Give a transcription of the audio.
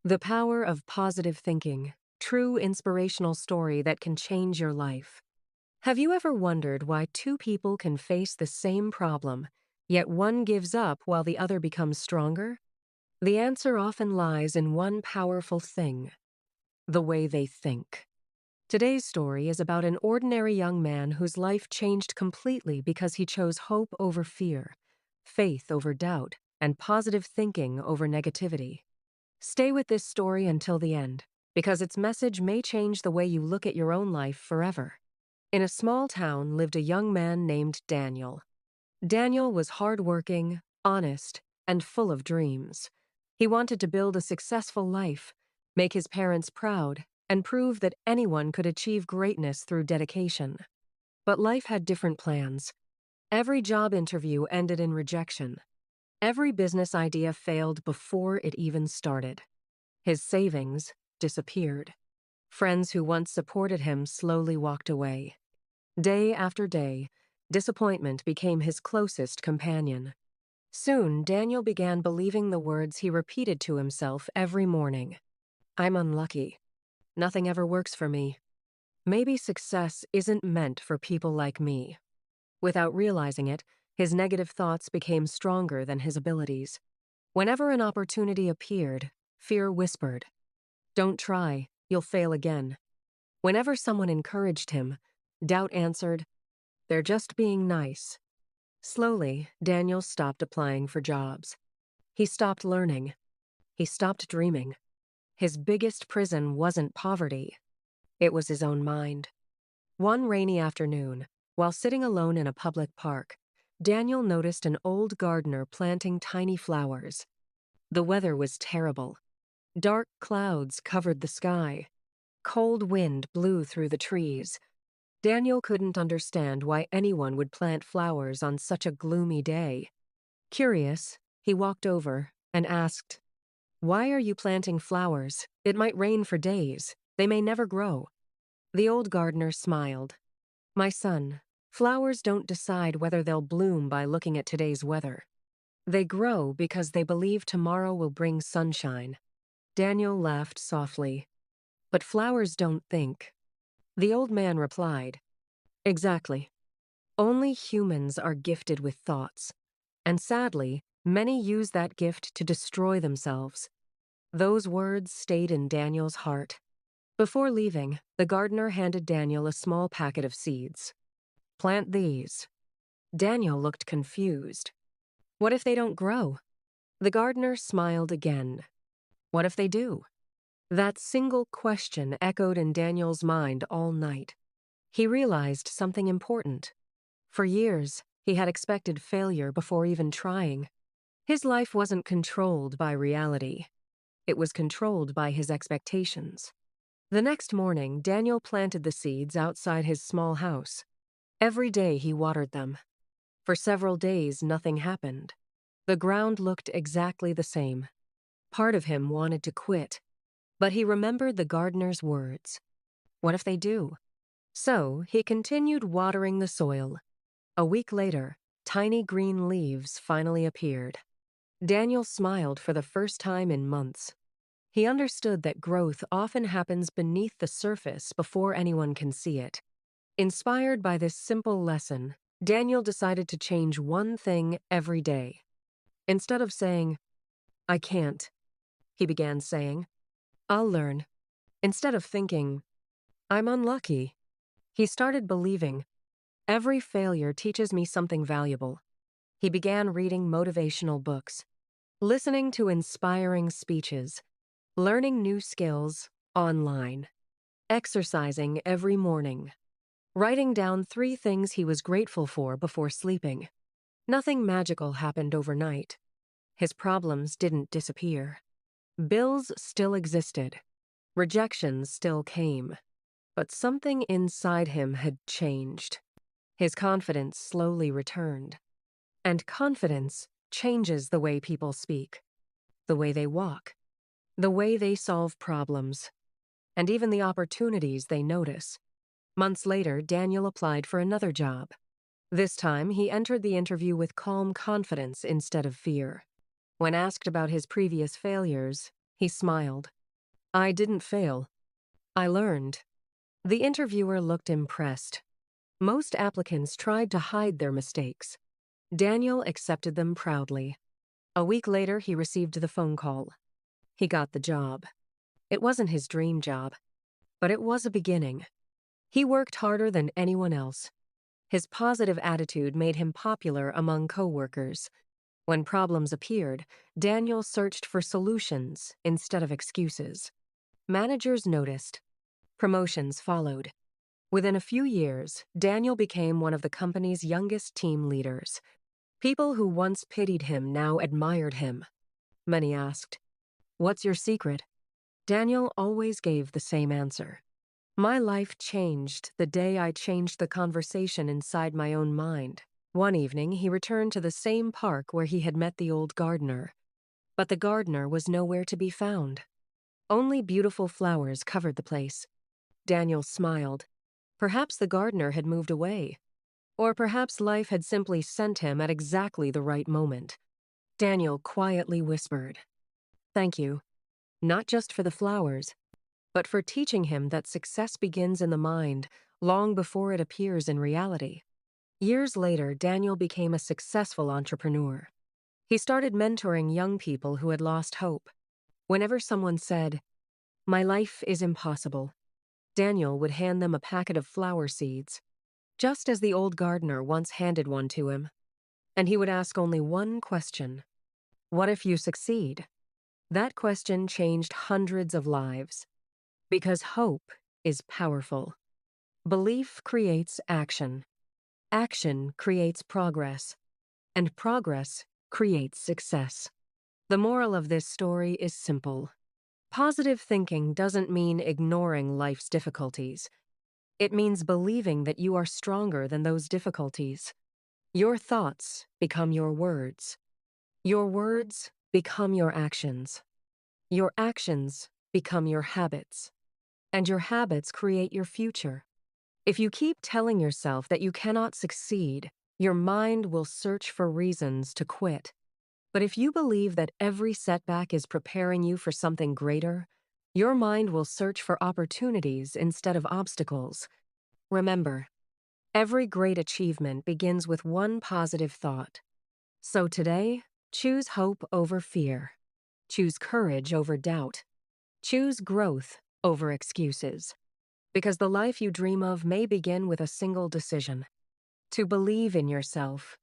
The power of positive thinking, true inspirational story that can change your life. Have you ever wondered why two people can face the same problem, yet one gives up while the other becomes stronger? The answer often lies in one powerful thing: the way they think. Today's story is about an ordinary young man whose life changed completely because he chose hope over fear, faith over doubt, and positive thinking over negativity. Stay with this story until the end, because its message may change the way you look at your own life forever. In a small town lived a young man named Daniel. Daniel was hardworking, honest, and full of dreams. He wanted to build a successful life, make his parents proud, and prove that anyone could achieve greatness through dedication. But life had different plans. Every job interview ended in rejection. Every business idea failed before it even started. His savings disappeared. Friends who once supported him slowly walked away. Day after day, disappointment became his closest companion. Soon, Daniel began believing the words he repeated to himself every morning. "I'm unlucky. Nothing ever works for me. Maybe success isn't meant for people like me." Without realizing it, his negative thoughts became stronger than his abilities. Whenever an opportunity appeared, fear whispered, "Don't try, you'll fail again." Whenever someone encouraged him, doubt answered, "They're just being nice." Slowly, Daniel stopped applying for jobs. He stopped learning. He stopped dreaming. His biggest prison wasn't poverty. It was his own mind. One rainy afternoon, while sitting alone in a public park, Daniel noticed an old gardener planting tiny flowers. The weather was terrible. Dark clouds covered the sky. Cold wind blew through the trees. Daniel couldn't understand why anyone would plant flowers on such a gloomy day. Curious, he walked over and asked, "Why are you planting flowers? It might rain for days. They may never grow." The old gardener smiled. "My son, flowers don't decide whether they'll bloom by looking at today's weather. They grow because they believe tomorrow will bring sunshine." Daniel laughed softly. "But flowers don't think." The old man replied, "Exactly. Only humans are gifted with thoughts. And sadly, many use that gift to destroy themselves." Those words stayed in Daniel's heart. Before leaving, the gardener handed Daniel a small packet of seeds. "Plant these." Daniel looked confused. "What if they don't grow?" The gardener smiled again. "What if they do?" That single question echoed in Daniel's mind all night. He realized something important. For years, he had expected failure before even trying. His life wasn't controlled by reality. It was controlled by his expectations. The next morning, Daniel planted the seeds outside his small house. Every day he watered them. For several days, nothing happened. The ground looked exactly the same. Part of him wanted to quit, but he remembered the gardener's words. What if they do? So he continued watering the soil. A week later, tiny green leaves finally appeared. Daniel smiled for the first time in months. He understood that growth often happens beneath the surface before anyone can see it. Inspired by this simple lesson, Daniel decided to change one thing every day. Instead of saying, "I can't," he began saying, "I'll learn." Instead of thinking, "I'm unlucky," he started believing, "Every failure teaches me something valuable." He began reading motivational books, listening to inspiring speeches, learning new skills online, exercising every morning, writing down 3 things he was grateful for before sleeping. Nothing magical happened overnight. His problems didn't disappear. Bills still existed. Rejections still came. But something inside him had changed. His confidence slowly returned. And confidence changes the way people speak, the way they walk, the way they solve problems, and even the opportunities they notice. Months later, Daniel applied for another job. This time, he entered the interview with calm confidence instead of fear. When asked about his previous failures, he smiled. I didn't fail. I learned. The interviewer looked impressed. Most applicants tried to hide their mistakes. Daniel accepted them proudly. A week later, he received the phone call. He got the job. It wasn't his dream job, but it was a beginning. He worked harder than anyone else. His positive attitude made him popular among coworkers. When problems appeared, Daniel searched for solutions instead of excuses. Managers noticed. Promotions followed. Within a few years, Daniel became one of the company's youngest team leaders. People who once pitied him now admired him. Many asked, "What's your secret?" Daniel always gave the same answer. "My life changed the day I changed the conversation inside my own mind." One evening, he returned to the same park where he had met the old gardener. But the gardener was nowhere to be found. Only beautiful flowers covered the place. Daniel smiled. Perhaps the gardener had moved away. Or perhaps life had simply sent him at exactly the right moment. Daniel quietly whispered, "Thank you, not just for the flowers, but for teaching him that success begins in the mind long before it appears in reality." Years later, Daniel became a successful entrepreneur. He started mentoring young people who had lost hope. Whenever someone said, "My life is impossible," Daniel would hand them a packet of flower seeds, just as the old gardener once handed one to him. And he would ask only one question: "What if you succeed?" That question changed hundreds of lives. Because hope is powerful. Belief creates action. Action creates progress. And progress creates success. The moral of this story is simple. Positive thinking doesn't mean ignoring life's difficulties. It means believing that you are stronger than those difficulties. Your thoughts become your words. Your words become your actions. Your actions become your habits. And your habits create your future. If you keep telling yourself that you cannot succeed, your mind will search for reasons to quit. But if you believe that every setback is preparing you for something greater, your mind will search for opportunities instead of obstacles. Remember, every great achievement begins with one positive thought. So today, choose hope over fear. Choose courage over doubt. Choose growth over excuses. Because the life you dream of may begin with a single decision: to believe in yourself,